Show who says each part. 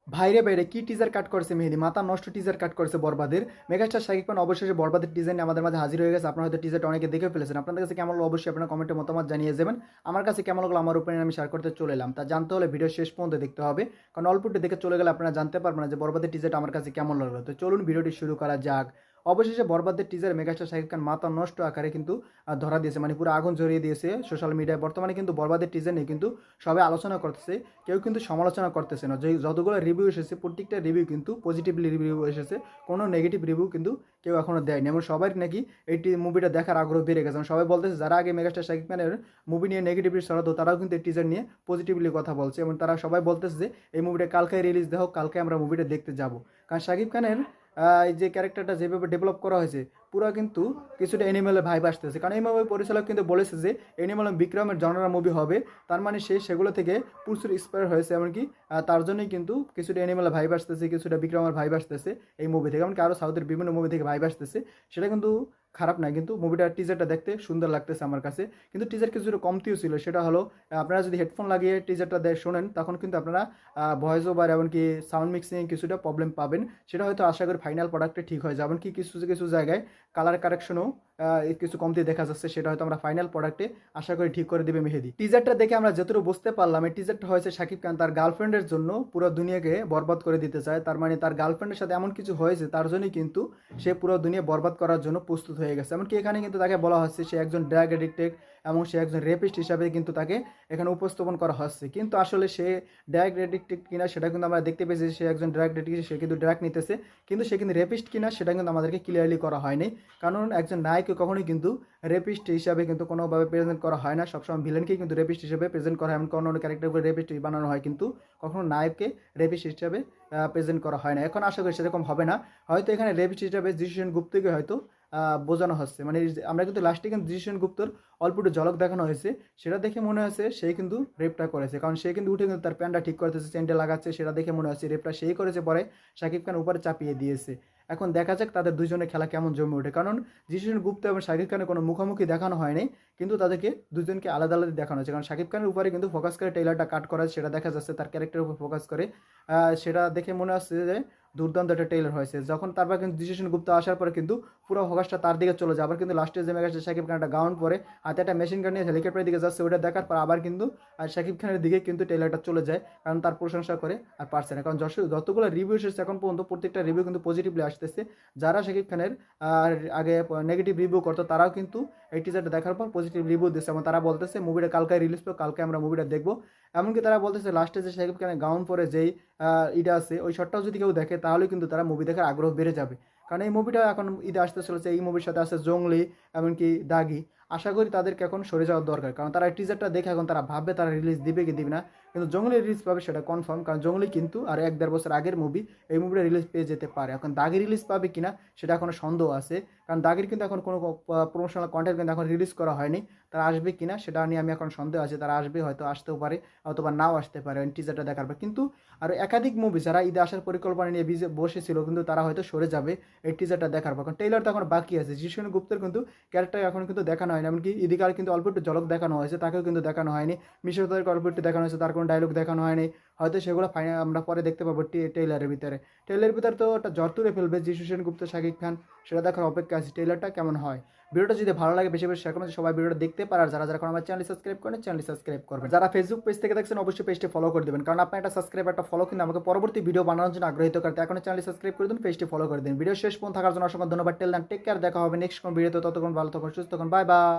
Speaker 1: ভাইরে ভাইরে কি টিজার কাট করেছে মেহেদী, মাথা নষ্ট টিজার কাট করেছে বরবাদের। মেগাস্টার শাকিব খান অবশেষে বরবাদের ডিজাইন আমাদের মাঝে হাজির হয়ে গেছে। আপনারা হয়তো টিজারটা অনেকে দেখে ফেলেছেন। আপনাদের কাছে কেমন লাগলো অবশ্যই আপনার কমেন্টে মতামত জানিয়ে যাবেন। আমার কাছে কেমন লাগলো আমার ওপিনিয়ন আমি শেয়ার করতে চলে এলাম। তা জানতে হলে ভিডিও শেষ পর্যন্ত দেখতে হবে, কারণ অল্প একটু দেখে চলে গেলে আপনারা জানতে পারবেন না যে বরবাদের টিজারটা আমার কাছে কেমন লাগলো। তো চলুন ভিডিওটি শুরু করা যাক। অবশেষে বরবাদের টিজার মেগাস্টার শাকিব খান মাথা নষ্ট আকারে কিন্তু ধরা দিয়েছে, মানে পুরো আগুন জ্বলিয়ে দিয়েছে সোশ্যাল মিডিয়ায়। বর্তমানে কিন্তু বরবাদের টিজার নিয়ে কিন্তু সবাই আলোচনা করতেছে, কেউ কিন্তু সমালোচনা করতেছে না। যে যতগুলো রিভিউ এসেছে প্রত্যেকটা রিভিউ কিন্তু পজিটিভলি রিভিউ এসেছে, কোনো নেগেটিভ রিভিউ কিন্তু কেউ এখনও দেয়নি। এবং সবাই নাকি এই মুভিটা দেখার আগ্রহ বেড়ে গেছে। সবাই বলতেছে যারা আগে মেগাস্টার শাকিব খানের মুভি নিয়ে নেগেটিভলি সরাতো তারাও কিন্তু এই টিজার নিয়ে পজিটিভলি কথা বলছে, এবং তারা সবাই বলতেছে যে এই মুভিটা কালকে রিলিজ দেওয়া হোক, কালকে আমরা মুভিটা দেখতে যাব। কারণ শাকিব খানের এই যে ক্যারেক্টারটা যেভাবে ডেভেলপ করা হয়েছে পুরো কিন্তু কিছুটা অ্যানিমেলের ভাইব আসতেছে। কারণ এই মুভির পরিচালক কিন্তু বলেছে যে অ্যানিমেল বিক্রমের জনরা মুভি হবে, তার মানে সে সেগুলো থেকে প্রচুর ইন্সপায়ার হয়েছে। এমনকি তার জন্যই কিন্তু কিছুটা অ্যানিমেল ভাইব আসতেছে, কিছুটা বিক্রমের ভাইব আসতেছে এই মুভি থেকে, এমনকি আরও সাউথের বিভিন্ন মুভি থেকে ভাইব আসতেছে। সেটা কিন্তু খারাপ না, কিন্তু মুভিটার টিজারটা দেখতে সুন্দর লাগতেছে আমার কাছে। কিন্তু টিজার কিছুটা কমতিও ছিল, সেটা হলো আপনারা যদি হেডফোন লাগিয়ে টিজারটা শোনেন তখন কিন্তু আপনারা ভয়েস ওভার এমনকি সাউন্ড মিক্সিং কিছুটা প্রবলেম পাবেন। সেটা হয়তো আশা করি ফাইনাল প্রোডাক্টে ঠিক হয়ে যাবে। কি কিছু কিছু জায়গায় কালার কারেকশনও কিছু কমতি দেখা যাচ্ছে, সেটা হয়তো আমরা ফাইনাল প্রোডাক্টে আশা করি ঠিক করে দেবে মেহেদী। টিজারটা দেখে আমরা যতটুকু বুঝতে পারলাম এই টিজারটা হয়েছে শাকিব খান তার গার্লফ্রেন্ডের জন্য পুরো দুনিয়াকে বরবাদ করে দিতে চায়। তার মানে তার গার্লফ্রেন্ডের সাথে এমন কিছু হয়েছে তার জন্যই কিন্তু সে পুরো দুনিয়া বরবাদ করার জন্য প্রস্তুত হয়ে গেছে। এমনকি এখানে কিন্তু তাকে বলা হচ্ছে সে একজন ড্রাগ এডিক্টেড এবং সে একজন রেপিস্ট হিসাবে কিন্তু তাকে এখানে উপস্থাপন করা হচ্ছে। কিন্তু আসলে সে ড্রাগ এডিক্টেড কিনা সেটা কিন্তু আমরা দেখতে পেয়েছি, সে একজন ড্রাগ এডিক্ট, সে কিন্তু ড্রাগ নিতেছে। কিন্তু সে কিন্তু রেপিস্ট কিনা সেটা কিন্তু আমাদেরকে ক্লিয়ারলি করা হয়নি। কারণ একজন নায়ককে কখনোই কিন্তু রেপিস্ট হিসাবে কিন্তু কোনোভাবে প্রেজেন্ট করা হয় না। সবসময় ভিলেনকেই কিন্তু রেপিস্ট হিসেবে প্রেজেন্ট করা হয়, এমন কোনো ক্যারেক্টারকে রেপিস্ট বানানো হয়, কিন্তু কখনো নায়ককে রেপিস্ট হিসাবে প্রেজেন্ট করা হয় না। এখন আশা করি সেরকম হবে না। হয়তো এখানে রেপিস্ট হিসাবে জিশু সেনগুপ্তকে হয়তো বোঝানো হচ্ছে। মানে আমরা কিন্তু লাস্টে কিন্তু জিশু সেনগুপ্তর অল্প একটু ঝলক দেখানো হয়েছে, সেটা দেখে মনে হচ্ছে সে কিন্তু রেপটা করেছে। কারণ সে কিন্তু উঠে কিন্তু তার প্যান্টটা ঠিক করতেছে, চেনটা লাগাচ্ছে, সেটা দেখে মনে হচ্ছে রেপটা সেই করেছে। পরে শাকিব খান উপরে চাপিয়ে দিয়েছে। এখন দেখা যাক তাদের দুজনের খেলা কেমন জমে ওঠে। কারণ জিশু সেনগুপ্ত এবং শাকিব খানের কোনো মুখোমুখি দেখানো হয়নি, কিন্তু তাদেরকে দুজনকে আলাদা আলাদা দেখানো হয়েছে। কারণ শাকিব খানের উপরে কিন্তু ফোকাস করে ট্রেলারটা কাট করা, সেটা দেখা যাচ্ছে তার ক্যারেক্টারের উপর ফোকাস করে। সেটা দেখে মনে হচ্ছে যে দুর্দান্ত একটা ট্রেলার হয়েছে। যখন তারপর কিন্তু জিশু সেনগুপ্ত আসার পরে কিন্তু পুরো ফোকাসটা তার দিকে চলে যায়। আবার কিন্তু লাস্টে যে মেগা শাকিব খান একটা গাউন পরে হাতে একটা মেশিন গান নিয়ে হেলিকপ্টারের দিকে যাচ্ছে, ওটা দেখার পর আবার কিন্তু শাকিব খানের দিকে কিন্তু ট্রেলারটা চলে যায়। কারণ তার প্রশংসা করে আর পারছে না। কারণ যতগুলো রিভিউ এসেছে এখন পর্যন্ত প্রত্যেকটা রিভিউ কিন্তু পজিটিভলি আসতেছে। যারা শাকিব খানের আগে নেগেটিভ রিভিউ করতো তারাও কিন্তু এই টিজারটা দেখার পর পজিটিভ রিভিউ দিচ্ছে, এবং তারা বলতেছে মুভিটা কালকে রিলিজ পাবে, কালকে আমরা মুভিটা দেখবো। এমনকি তারা বলতেছে লাস্টে যে শাকিব খানের গাউন পরে যেই ইটা আছে ওই শটটাও যদি কেউ দেখে তাহলে কিন্তু তারা মুভি দেখার আগ্রহ বেড়ে যাবে। কারণ এই মুভিটা এখন ঈদে আসতে চলেছে, এই মুভির সাথে আছে জংলি এমনকি দাগি। আশা করি তাদেরকে এখন সরে যাওয়ার দরকার, কারণ তারা টিজারটা দেখে এখন তারা ভাববে তারা রিলিজ দিবে কি দিবে না। কিন্তু জঙ্গলি রিলিজ পাবে সেটা কনফার্ম, কারণ জঙ্গলি কিন্তু আর 1-1.5 বছর আগের মুভি, এই মুভিটা রিলিজ পেয়ে যেতে পারে। এখন দাগি রিলিজ পাবে কিনা সেটা এখনো সন্দেহ আছে, কারণ দাগির কিন্তু এখন কোনো প্রমোশনাল কন্টেন্ট কিন্তু এখন রিলিজ করা হয়নি। তারা আসবে কিনা সেটা নিয়ে আমি এখন সন্দেহ আছে। তারা আসবে, হয়তো আসতেও পারে অথবা নাও আসতে পারে টিজারটা দেখার পর। কিন্তু আর একাধিক মুভি যারা ঈদে আসার পরিকল্পনা নিয়ে বসেছিল কিন্তু তারা হয়তো সরে যাবে এই টিজারটা দেখার পর, কারণ ট্রেলার তো এখন বাকি আছে। জিশু সেনগুপ্তের কিন্তু ক্যারেক্টার এখন কিন্তু দেখানো হয়নি, এমনকি ইদিকার কিন্তু অল্প একটু ঝলক দেখানো হয়েছে, তাকেও কিন্তু দেখানো হয়নি। মিশরতাদেরকে অল্প একটু দেখানো হয়েছে, তার কোনো ডায়লগ দেখানো হয়নি। হয়তো সেগুলো ফাইনাল আমরা পরে দেখতে পাবো ট্রেলারের ভিতরে। ট্রেলারের ভিতরে তো একটা জ্বর তুলে ফেলবে জিশু সেনগুপ্ত শাকিব খান, সেটা দেখার অপেক্ষা আছে ট্রেলারটা কেমন হয়। ভিডিওটা যদি ভালো লাগে বেশি বেশি শেয়ার করবেন, সবাই ভিডিওটা দেখতে পারে। আর যারা যারা আমার চ্যানেল সাবস্ক্রাইব করেন চ্যানেল সাবস্ক্রাইব করবেন। যারা ফেসবুক পেজ থেকে দেখছেন অবশ্যই পেজটি ফলো করে দেবেন, কারণ আপনার একটা সাবস্ক্রাইব একটা ফলো কিন্তু আমাকে পরবর্তী ভিডিও বানানোর জন্য আগ্রহিত করতে। এখন চ্যানেল সাবস্ক্রাইব করে দিন, পেজটি ফলো করে দিন। ভিডিও শেষ পর্যন্ত থাকার জন্য অসংখ্য ধন্যবাদ। টেল দেন টেক কেয়ার, দেখা হবে নেক্সট কোন ভিডিওতে। ততক্ষণ ভালো থাকুন, সুস্থ থাকুন, বাই বাই।